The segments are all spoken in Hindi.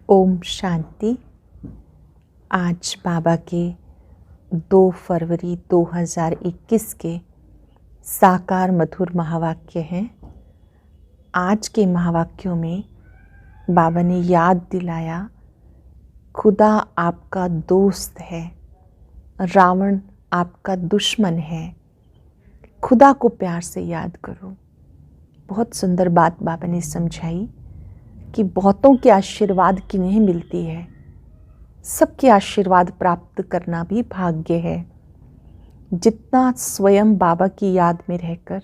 ओम शांति। आज बाबा के 2 फरवरी 2021 के साकार मधुर महावाक्य हैं। आज के महावाक्यों में बाबा ने याद दिलाया, खुदा आपका दोस्त है, रावण आपका दुश्मन है। खुदा को प्यार से याद करो। बहुत सुंदर बात बाबा ने समझाई कि बहुतों के आशीर्वाद किन्हें मिलती है, सबके आशीर्वाद प्राप्त करना भी भाग्य है। जितना स्वयं बाबा की याद में रहकर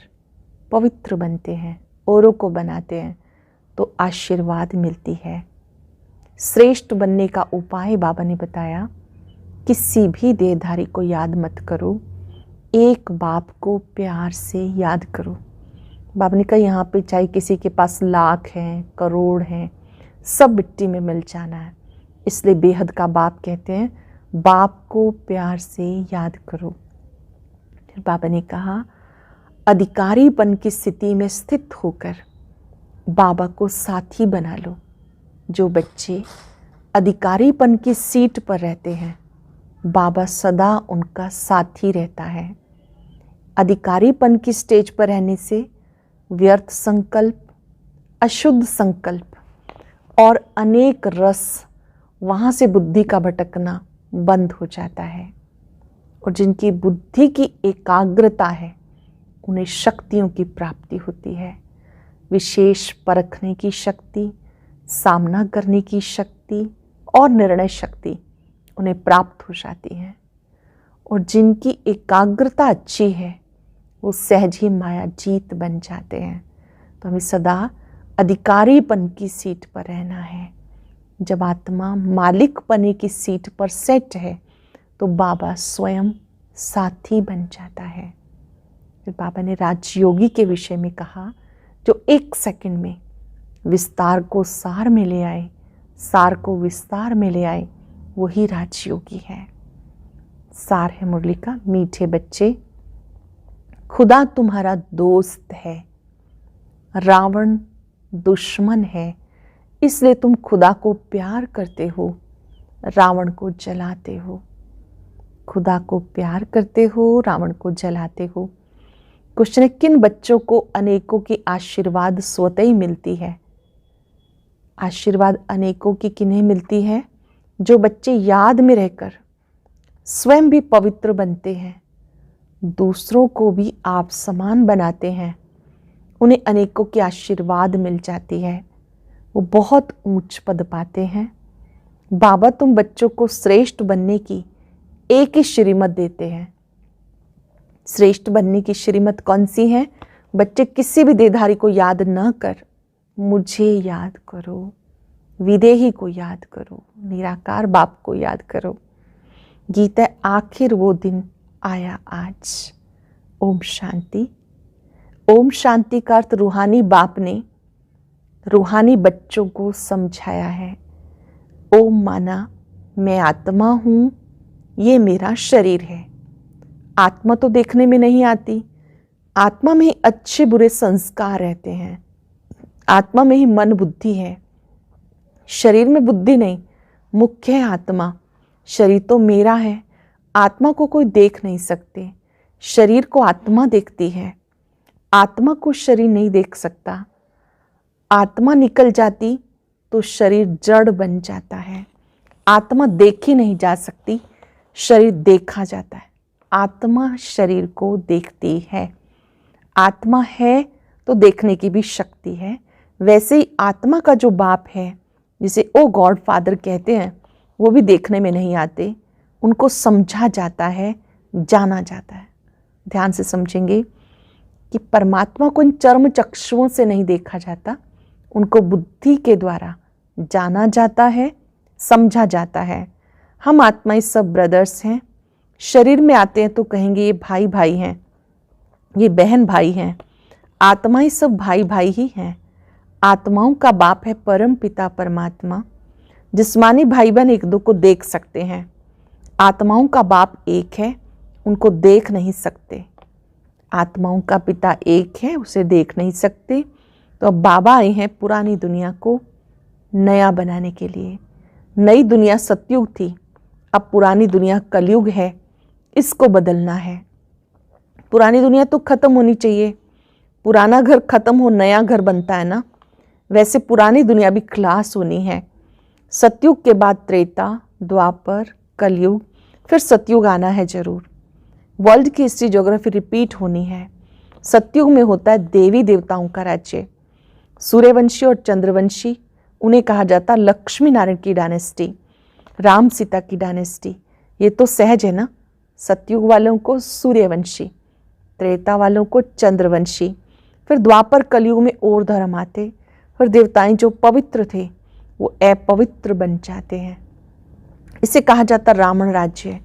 पवित्र बनते हैं, औरों को बनाते हैं, तो आशीर्वाद मिलती है। श्रेष्ठ बनने का उपाय बाबा ने बताया, किसी भी देहधारी को याद मत करो, एक बाप को प्यार से याद करो। बाबा ने कहा यहाँ पे चाहे किसी के पास लाख हैं, करोड़ हैं, सब मिट्टी में मिल जाना है। इसलिए बेहद का बाप कहते हैं, बाप को प्यार से याद करो। फिर बाबा ने कहा, अधिकारीपन की स्थिति में स्थित होकर बाबा को साथी बना लो। जो बच्चे अधिकारीपन की सीट पर रहते हैं, बाबा सदा उनका साथी रहता है। अधिकारीपन की स्टेज पर रहने से व्यर्थ संकल्प, अशुद्ध संकल्प और अनेक रस, वहाँ से बुद्धि का भटकना बंद हो जाता है। और जिनकी बुद्धि की एकाग्रता है, उन्हें शक्तियों की प्राप्ति होती है। विशेष परखने की शक्ति, सामना करने की शक्ति और निर्णय शक्ति उन्हें प्राप्त हो जाती है। और जिनकी एकाग्रता अच्छी है, वो सहज ही माया जीत बन जाते हैं। तो हमें सदा अधिकारीपन की सीट पर रहना है। जब आत्मा मालिकपने की सीट पर सेट है, तो बाबा स्वयं साथी बन जाता है। फिर बाबा ने राजयोगी के विषय में कहा, जो 1 सेकंड में विस्तार को सार में ले आए, सार को विस्तार में ले आए, वही राजयोगी है। सार है मुरली का, मीठे बच्चे, खुदा तुम्हारा दोस्त है, रावण दुश्मन है। इसलिए तुम खुदा को प्यार करते हो, रावण को जलाते हो। खुदा को प्यार करते हो, रावण को जलाते हो। क्वेश्चन है, किन बच्चों को अनेकों की आशीर्वाद स्वतः ही मिलती है? आशीर्वाद अनेकों की किन्हें मिलती है? जो बच्चे याद में रहकर स्वयं भी पवित्र बनते हैं, दूसरों को भी आप समान बनाते हैं, उन्हें अनेकों की आशीर्वाद मिल जाती है। वो बहुत ऊंच पद पाते हैं। बाबा तुम बच्चों को श्रेष्ठ बनने की एक ही श्रीमत देते हैं। श्रेष्ठ बनने की श्रीमत कौन सी है? बच्चे किसी भी देहधारी को याद न कर, मुझे याद करो, विदेही को याद करो, निराकार बाप को याद करो। गीता आखिर वो दिन आया आज। ओम शांति। ओम शांति का अर्थ रूहानी बाप ने रूहानी बच्चों को समझाया है। ओम माना मैं आत्मा हूँ, ये मेरा शरीर है। आत्मा तो देखने में नहीं आती, आत्मा में ही अच्छे बुरे संस्कार रहते हैं, आत्मा में ही मन बुद्धि है। शरीर में बुद्धि नहीं, मुख्य है आत्मा। शरीर तो मेरा है, आत्मा को कोई देख नहीं सकते, शरीर को आत्मा देखती है। आत्मा को शरीर नहीं देख सकता। आत्मा निकल जाती तो शरीर जड़ बन जाता है। आत्मा देखी नहीं जा सकती, शरीर देखा जाता है। आत्मा शरीर को देखती है। आत्मा है तो देखने की भी शक्ति है। वैसे ही आत्मा का जो बाप है, जिसे ओ गॉड फादर कहते हैं, वो भी देखने में नहीं आते, उनको समझा जाता है, जाना जाता है। ध्यान से समझेंगे कि परमात्मा को इन चर्म चक्षुओं से नहीं देखा जाता, उनको बुद्धि के द्वारा जाना जाता है, समझा जाता है। हम आत्माएं सब ब्रदर्स हैं। शरीर में आते हैं तो कहेंगे ये भाई भाई हैं, ये बहन भाई हैं। आत्माएं सब भाई भाई ही हैं। आत्माओं का बाप है परम पिता परमात्मा। जिस्मानी भाई बहन एक दो को देख सकते हैं, आत्माओं का बाप एक है, उनको देख नहीं सकते। आत्माओं का पिता एक है, उसे देख नहीं सकते। तो अब बाबा आए हैं पुरानी दुनिया को नया बनाने के लिए। नई दुनिया सतयुग थी, अब पुरानी दुनिया कलयुग है, इसको बदलना है। पुरानी दुनिया तो खत्म होनी चाहिए, पुराना घर खत्म हो नया घर बनता है ना, वैसे पुरानी दुनिया भी खलास होनी है। सतयुग के बाद त्रेता, द्वापर, कलयुग, फिर सतयुग आना है जरूर। वर्ल्ड की हिस्ट्री ज्योग्राफी रिपीट होनी है। सतयुग में होता है देवी देवताओं का राज्य। सूर्यवंशी और चंद्रवंशी, उन्हें कहा जाता लक्ष्मी नारायण की डायनेस्टी, राम सीता की डायनेस्टी। ये तो सहज है ना। सतयुग वालों को सूर्यवंशी, त्रेता वालों को चंद्रवंशी, फिर द्वापर कलयुग में और धर्म आते, फिर देवताएं जो पवित्र थे वो अपवित्र बन जाते हैं। इसे कहा जाता रावण राज्य।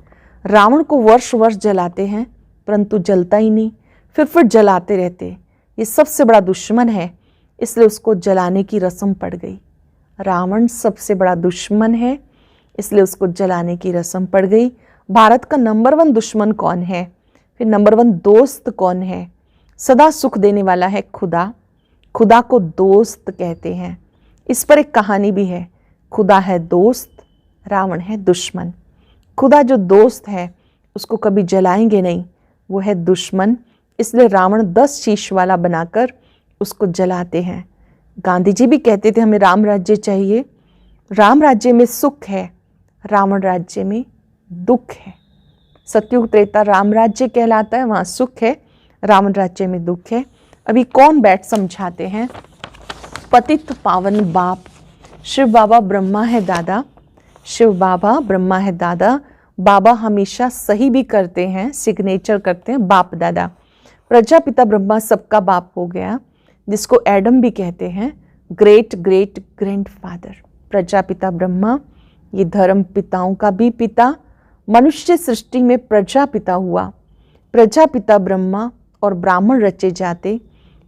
रावण को वर्ष वर्ष जलाते हैं परंतु जलता ही नहीं, फिर जलाते रहते। ये सबसे बड़ा दुश्मन है, इसलिए उसको जलाने की रस्म पड़ गई। रावण सबसे बड़ा दुश्मन है, इसलिए उसको जलाने की रस्म पड़ गई। भारत का नंबर 1 दुश्मन कौन है? फिर नंबर 1 दोस्त कौन है? सदा सुख देने वाला है खुदा। खुदा को दोस्त कहते हैं। इस पर एक कहानी भी है। खुदा है दोस्त, रावण है दुश्मन। खुदा जो दोस्त है उसको कभी जलाएंगे नहीं, वो है दुश्मन, इसलिए रावण 10 शीश वाला बनाकर उसको जलाते हैं। गांधी जी भी कहते थे हमें राम राज्य चाहिए। राम राज्य में सुख है, रावण राज्य में दुख है। सतयुग त्रेता राम राज्य कहलाता है, वहाँ सुख है, रावण राज्य में दुख है। अभी कौन बैठ समझाते हैं? पतित पावन बाप। शिव बाबा ब्रह्मा है दादा, शिव बाबा ब्रह्मा है दादा। बाबा हमेशा सही भी करते हैं, सिग्नेचर करते हैं बाप दादा। प्रजापिता ब्रह्मा सबका बाप हो गया, जिसको एडम भी कहते हैं, great great grandfather. Prajapita Brahma ये धर्म पिताओं का भी पिता। मनुष्य सृष्टि में प्रजापिता हुआ। प्रजापिता ब्रह्मा और ब्राह्मण रचे जाते,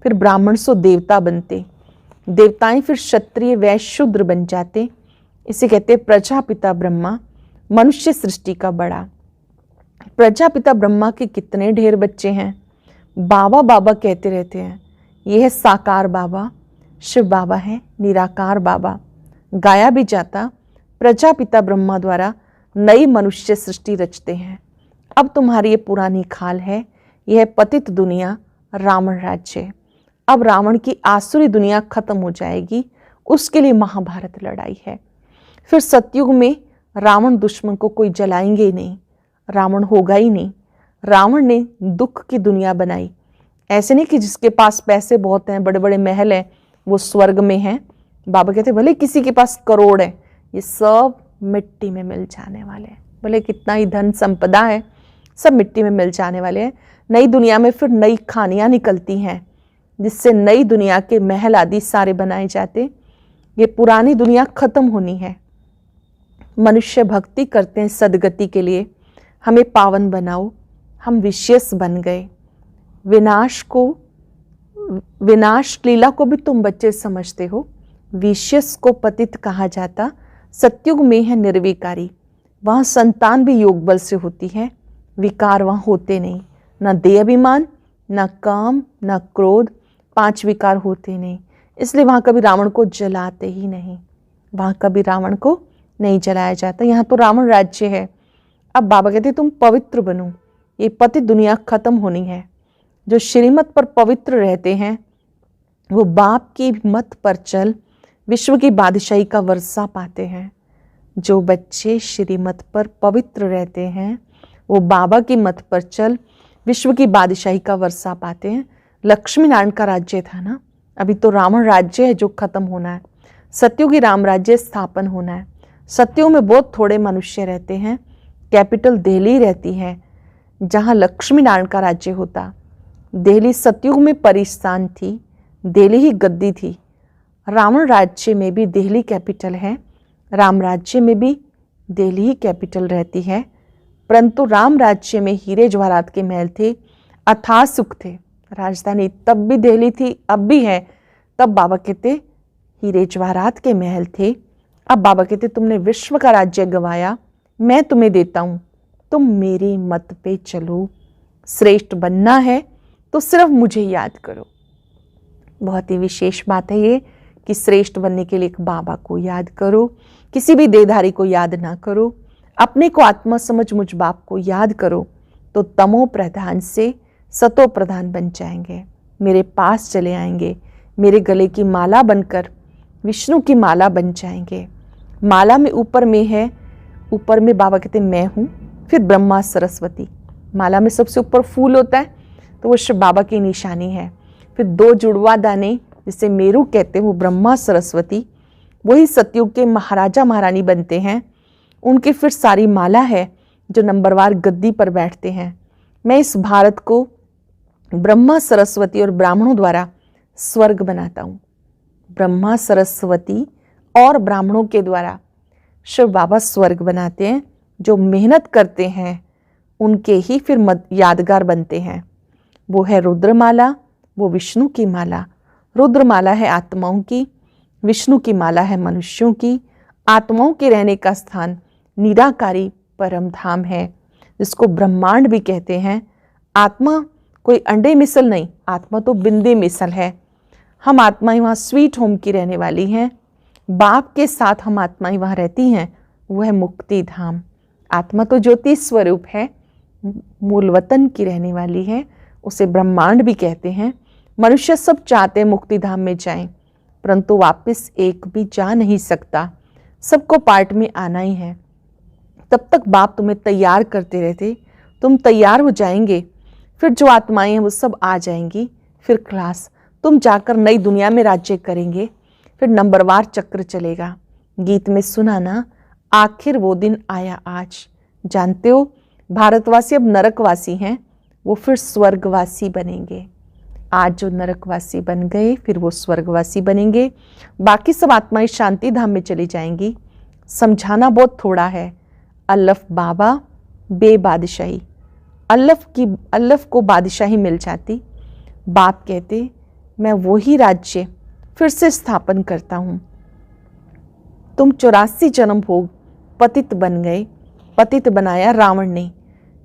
फिर ब्राह्मण सो देवता बनते, देवताएं फिर क्षत्रिय वैश्य शूद्र बन जाते। इसे कहते हैं प्रजापिता ब्रह्मा, मनुष्य सृष्टि का बड़ा। प्रजापिता ब्रह्मा के कितने ढेर बच्चे हैं, बाबा बाबा कहते रहते हैं। यह है साकार बाबा, शिव बाबा है निराकार बाबा। गाया भी जाता प्रजापिता ब्रह्मा द्वारा नई मनुष्य सृष्टि रचते हैं। अब तुम्हारी ये पुरानी खाल है, यह पतित दुनिया रावण राज्य। अब रावण की आसुरी दुनिया खत्म हो जाएगी, उसके लिए महाभारत लड़ाई है। फिर सतयुग में रावण दुश्मन को कोई जलाएंगे ही नहीं, रावण होगा ही नहीं। रावण ने दुख की दुनिया बनाई। ऐसे नहीं कि जिसके पास पैसे बहुत हैं, बड़े बड़े महल हैं, वो स्वर्ग में हैं। बाबा कहते भले किसी के पास करोड़ है, ये सब मिट्टी में मिल जाने वाले हैं। भले कितना ही धन संपदा है, सब मिट्टी में मिल जाने वाले हैं। नई दुनिया में फिर नई खानियां निकलती हैं, जिससे नई दुनिया के महल आदि सारे बनाए जाते। ये पुरानी दुनिया खत्म होनी है। मनुष्य भक्ति करते हैं सदगति के लिए, हमें पावन बनाओ। हम विशेष बन गए। विनाश लीला को भी तुम बच्चे समझते हो। विशेष को पतित कहा जाता। सतयुग में है निर्विकारी, वहाँ संतान भी योग बल से होती है, विकार वहाँ होते नहीं। न देह अभिमान, न काम, न क्रोध, 5 विकार होते नहीं। इसलिए वहाँ कभी रावण को जलाते ही नहीं, वहाँ कभी रावण को नहीं जलाया जाता। यहाँ तो रावण राज्य है। अब बाबा कहते तुम पवित्र बनो, ये पतित दुनिया खत्म होनी है। जो श्रीमत पर पवित्र रहते हैं वो बाप की मत पर चल विश्व की बादशाही का वर्षा पाते हैं। जो बच्चे श्रीमत पर पवित्र रहते हैं वो बाबा की मत पर चल विश्व की बादशाही का वर्षा पाते हैं। लक्ष्मी नारायण का राज्य था ना, अभी तो रावण राज्य है जो खत्म होना है। सतयुगी राम राज्य स्थापन होना है। सतयुग में बहुत थोड़े मनुष्य रहते हैं, कैपिटल दिल्ली रहती है जहाँ लक्ष्मी नारायण का राज्य होता। दिल्ली सतयुग में परिस्थान थी, दिल्ली ही गद्दी थी। रावण राज्य में भी दिल्ली कैपिटल है, राम राज्य में भी दिल्ली ही कैपिटल रहती है। परंतु राम राज्य में हीरे जवाहरात के महल थे, अथाह सुख थे। राजधानी तब भी दिल्ली थी, अब भी है। तब बाबा कहते हीरे जवाहरात के महल थे। अब बाबा कहते तुमने विश्व का राज्य गंवाया, मैं तुम्हें देता हूँ, तुम मेरी मत पे चलो। श्रेष्ठ बनना है तो सिर्फ मुझे याद करो। बहुत ही विशेष बात है ये कि श्रेष्ठ बनने के लिए एक बाबा को याद करो, किसी भी देहधारी को याद ना करो, अपने को आत्मा समझ मुझ बाप को याद करो, तो तमो प्रधान से सतो प्रधान बन जाएंगे, मेरे पास चले आएंगे, मेरे गले की माला बनकर विष्णु की माला बन जाएंगे। माला में ऊपर में है, ऊपर में बाबा कहते मैं हूँ, फिर ब्रह्मा सरस्वती। माला में सबसे ऊपर फूल होता है तो वो शिव बाबा की निशानी है। फिर 2 जुड़वा दाने जिसे मेरू कहते हैं, वो ब्रह्मा सरस्वती, वही सतयुग के महाराजा महारानी बनते हैं। उनकी फिर सारी माला है जो नंबरवार गद्दी पर बैठते हैं। मैं इस भारत को ब्रह्मा सरस्वती और ब्राह्मणों द्वारा स्वर्ग बनाता हूँ। ब्रह्मा सरस्वती और ब्राह्मणों के द्वारा शिव बाबा स्वर्ग बनाते हैं। जो मेहनत करते हैं उनके ही फिर यादगार बनते हैं। वो है रुद्रमाला, वो विष्णु की माला। रुद्रमाला है आत्माओं की, विष्णु की माला है मनुष्यों की। आत्माओं के रहने का स्थान निराकारी परम धाम है, जिसको ब्रह्मांड भी कहते हैं। आत्मा कोई अंडे मिसल नहीं, आत्मा तो बिंदे मिसल है। हम आत्माएं वहाँ स्वीट होम की रहने वाली हैं। बाप के साथ हम आत्माएं वहाँ रहती हैं, वो है मुक्ति धाम। आत्मा तो ज्योति स्वरूप है, मूल वतन की रहने वाली है, उसे ब्रह्मांड भी कहते हैं। मनुष्य सब चाहते हैं मुक्ति धाम में जाएं, परंतु वापस एक भी जा नहीं सकता। सबको पार्ट में आना ही है। तब तक बाप तुम्हें तैयार करते रहते, तुम तैयार हो जाएंगे, फिर जो आत्माएं हैं वो सब आ जाएंगी। फिर क्लास, तुम जाकर नई दुनिया में राज्य करेंगे। फिर नंबरवार चक्र चलेगा। गीत में सुना ना, आखिर वो दिन आया आज। जानते हो, भारतवासी अब नरकवासी हैं, वो फिर स्वर्गवासी बनेंगे। आज जो नरकवासी बन गए फिर वो स्वर्गवासी बनेंगे। बाकी सब आत्माएं शांति धाम में चली जाएंगी। समझाना बहुत थोड़ा है। अल्लफ बाबा बेबादशाही, अल्लफ को बादशाही मिल जाती। बाप कहते मैं वही राज्य फिर से स्थापन करता हूँ। तुम 84 जन्म भोग पतित बन गए, पतित बनाया रावण ने।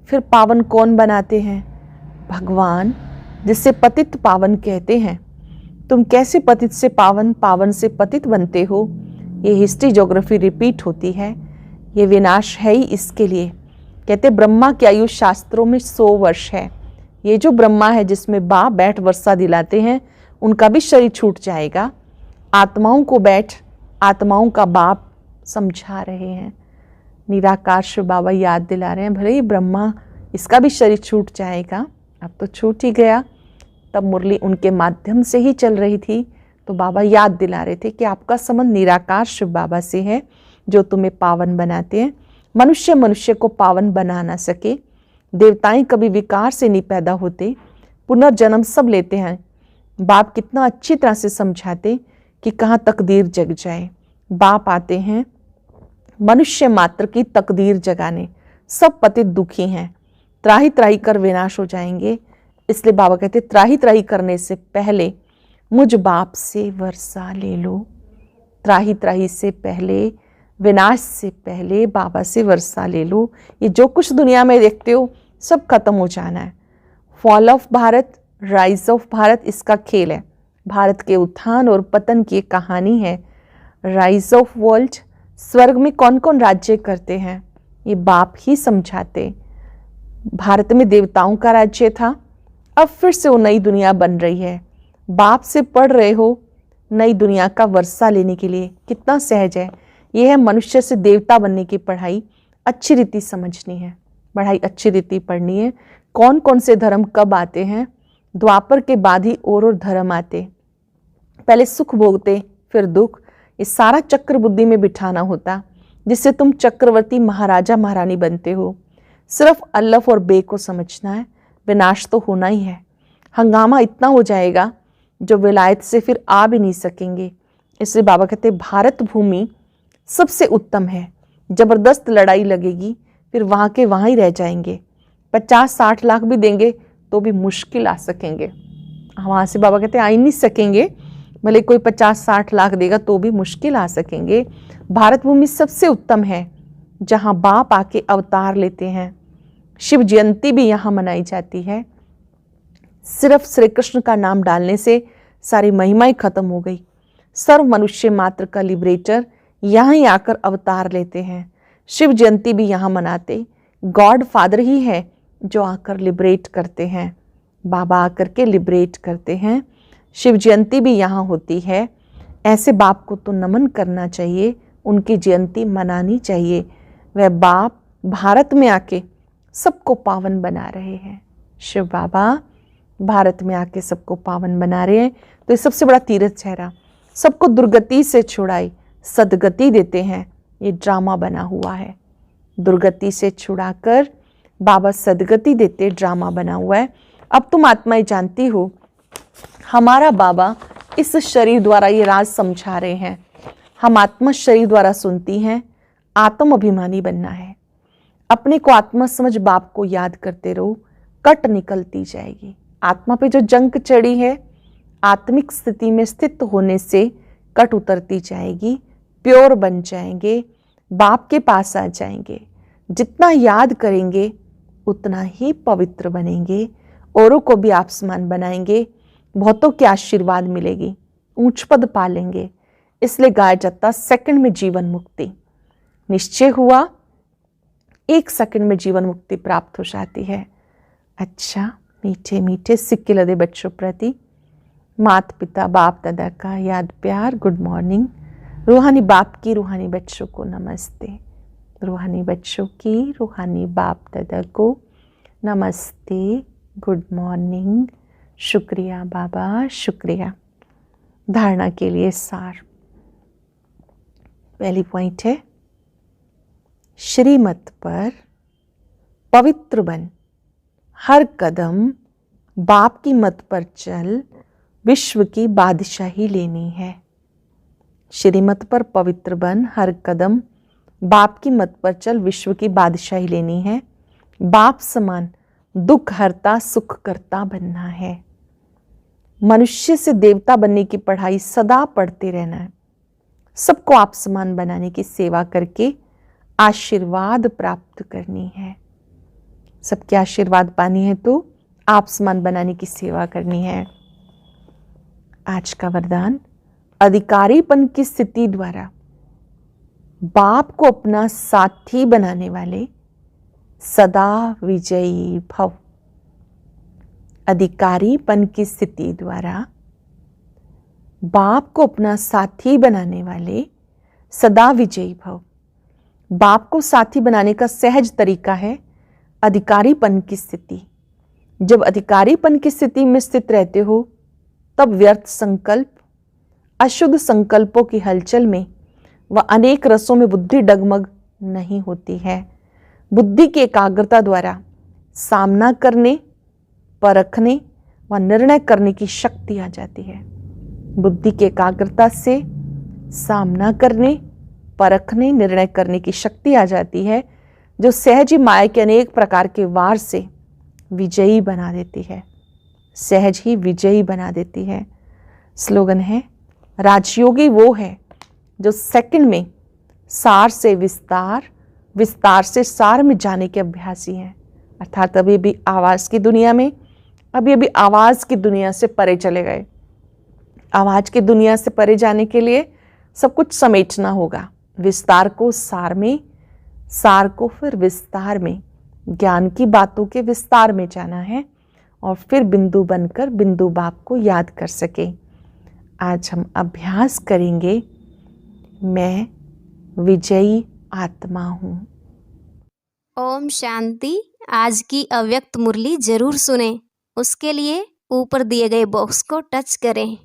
फिर पावन कौन बनाते हैं? भगवान, जिसे पतित पावन कहते हैं। तुम कैसे पतित से पावन, पावन से पतित बनते हो? ये हिस्ट्री ज्योग्राफी रिपीट होती है। ये विनाश है ही इसके लिए। कहते ब्रह्मा की आयु शास्त्रों में 100 वर्ष है। ये जो ब्रह्मा है जिसमें बाप बैठ वर्षा दिलाते हैं, उनका भी शरीर छूट जाएगा। आत्माओं को बैठ आत्माओं का बाप समझा रहे हैं। निराकार शिव बाबा याद दिला रहे हैं, भले ही ब्रह्मा इसका भी शरीर छूट जाएगा, अब तो छूट ही गया। तब मुरली उनके माध्यम से ही चल रही थी, तो बाबा याद दिला रहे थे कि आपका संबंध निराकार शिव बाबा से है, जो तुम्हें पावन बनाते हैं। मनुष्य मनुष्य को पावन बना ना सके। देवताएं कभी विकार से नहीं पैदा होते, पुनर्जन्म सब लेते हैं। बाप कितना अच्छी तरह से समझाते कि कहाँ तकदीर जग जाए। बाप आते हैं मनुष्य मात्र की तकदीर जगाने। सब पतित दुखी हैं, त्राही त्राही कर विनाश हो जाएंगे। इसलिए बाबा कहते त्राही त्राही करने से पहले मुझ बाप से वर्षा ले लो। त्राही त्राही से पहले, विनाश से पहले बाबा से वर्षा ले लो। ये जो कुछ दुनिया में देखते हो सब खत्म हो जाना है। Fall of Bharat, rise of Bharat, इसका खेल है। भारत के उत्थान और पतन की कहानी है। राइज ऑफ वर्ल्ड, स्वर्ग में कौन कौन राज्य करते हैं, ये बाप ही समझाते। भारत में देवताओं का राज्य था, अब फिर से वो नई दुनिया बन रही है। बाप से पढ़ रहे हो नई दुनिया का वर्षा लेने के लिए। कितना सहज है। ये है मनुष्य से देवता बनने की पढ़ाई। अच्छी रीति समझनी है, पढ़ाई अच्छी रीति पढ़नी है। कौन कौन से धर्म कब आते हैं? द्वापर के बाद ही और धर्म आते। पहले सुख भोगते फिर दुख। ये सारा चक्र बुद्धि में बिठाना होता, जिससे तुम चक्रवर्ती महाराजा महारानी बनते हो। सिर्फ अल्लफ और बे को समझना है। विनाश तो होना ही है। हंगामा इतना हो जाएगा जो विलायत से फिर आ भी नहीं सकेंगे। इसलिए बाबा कहते भारत भूमि सबसे उत्तम है। जबरदस्त लड़ाई लगेगी, फिर वहाँ के वहाँ ही रह जाएंगे। 50-60 लाख भी देंगे तो भी मुश्किल आ सकेंगे। वहाँ से बाबा कहते आ ही नहीं सकेंगे। भले कोई 50-60 लाख देगा तो भी मुश्किल आ सकेंगे। भारत भूमि सबसे उत्तम है, जहाँ बाप आके अवतार लेते हैं। शिव जयंती भी यहाँ मनाई जाती है। सिर्फ श्री कृष्ण का नाम डालने से सारी महिमाएं खत्म हो गई। सर्व मनुष्य मात्र का लिबरेटर यहाँ ही आकर अवतार लेते हैं। शिव जयंती भी यहाँ मनाते गॉड फादर ही है जो आकर लिबरेट करते हैं। बाबा आकर के लिबरेट करते हैं। शिव जयंती भी यहाँ होती है। ऐसे बाप को तो नमन करना चाहिए, उनकी जयंती मनानी चाहिए। वह बाप भारत में आके सबको पावन बना रहे हैं। शिव बाबा भारत में आके सबको पावन बना रहे हैं। तो ये सबसे बड़ा तीर्थ ठहरा। सबको दुर्गति से छुड़ाई सदगति देते हैं। ये ड्रामा बना हुआ है। दुर्गति से छुड़ाकर बाबा सदगति देते, ड्रामा बना हुआ है। अब तुम आत्माएं जानती हो, हमारा बाबा इस शरीर द्वारा ये राज समझा रहे हैं। हम आत्मा शरीर द्वारा सुनती हैं। आत्म अभिमानी बनना है। अपने को आत्मा समझ बाप को याद करते रहो, कट निकलती जाएगी। आत्मा पे जो जंग चढ़ी है, आत्मिक स्थिति में स्थित होने से कट उतरती जाएगी। प्योर बन जाएंगे, बाप के पास आ जाएंगे। जितना याद करेंगे उतना ही पवित्र बनेंगे, औरों को भी आप समान बनाएंगे। बहुतों के आशीर्वाद मिलेगी, ऊंच पद पालेंगे। इसलिए गाया जाता सेकंड में जीवन मुक्ति। निश्चय हुआ, 1 सेकंड में जीवन मुक्ति प्राप्त हो जाती है। अच्छा, मीठे मीठे सिक्के लदे बच्चों प्रति माता पिता बाप दादा का याद प्यार, गुड मॉर्निंग। रूहानी बाप की रूहानी बच्चों को नमस्ते। रूहानी बच्चों की रूहानी बाप दादा को नमस्ते, गुड मॉर्निंग। शुक्रिया बाबा, शुक्रिया। धारणा के लिए सार। पहली पॉइंट है, श्रीमत पर पवित्र बन, हर कदम बाप की मत पर चल, विश्व की बादशाही लेनी है। श्रीमत पर पवित्र बन, हर कदम बाप की मत पर चल, विश्व की बादशाही लेनी है। बाप समान दुख हरता सुख करता बनना है। मनुष्य से देवता बनने की पढ़ाई सदा पढ़ते रहना है। सबको आप समान बनाने की सेवा करके आशीर्वाद प्राप्त करनी है। सबके आशीर्वाद पानी है तो आप समान बनाने की सेवा करनी है। आज का वरदान, अधिकारीपन की स्थिति द्वारा बाप को अपना साथी बनाने वाले सदा विजयी भव। अधिकारीपन की स्थिति द्वारा बाप को अपना साथी बनाने वाले सदा विजयी भव। बाप को साथी बनाने का सहज तरीका है अधिकारीपन की स्थिति। जब अधिकारीपन की स्थिति में स्थित रहते हो तब व्यर्थ संकल्प, अशुद्ध संकल्पों की हलचल में व अनेक रसों में बुद्धि डगमग नहीं होती है। बुद्धि की एकाग्रता द्वारा सामना करने, परखने व निर्णय करने की शक्ति आ जाती है। बुद्धि की एकाग्रता से सामना करने, परखने, निर्णय करने की शक्ति आ जाती है, जो सहज ही माया के अनेक प्रकार के वार से विजयी बना देती है। सहज ही विजयी बना देती है। स्लोगन है, राजयोगी वो है जो सेकंड में सार से विस्तार, विस्तार से सार में जाने के अभ्यासी हैं। अर्थात अभी भी आवाज़ की दुनिया में, अभी आवाज़ की दुनिया से परे चले गए। आवाज़ की दुनिया से परे जाने के लिए सब कुछ समेटना होगा। विस्तार को सार में, सार को फिर विस्तार में, ज्ञान की बातों के विस्तार में जाना है और फिर बिंदु बनकर बिंदु बाप को याद कर सके। आज हम अभ्यास करेंगे, मैं विजयी आत्मा हूँ। ओम शांति। आज की अव्यक्त मुरली जरूर सुने। उसके लिए ऊपर दिए गए बॉक्स को टच करें।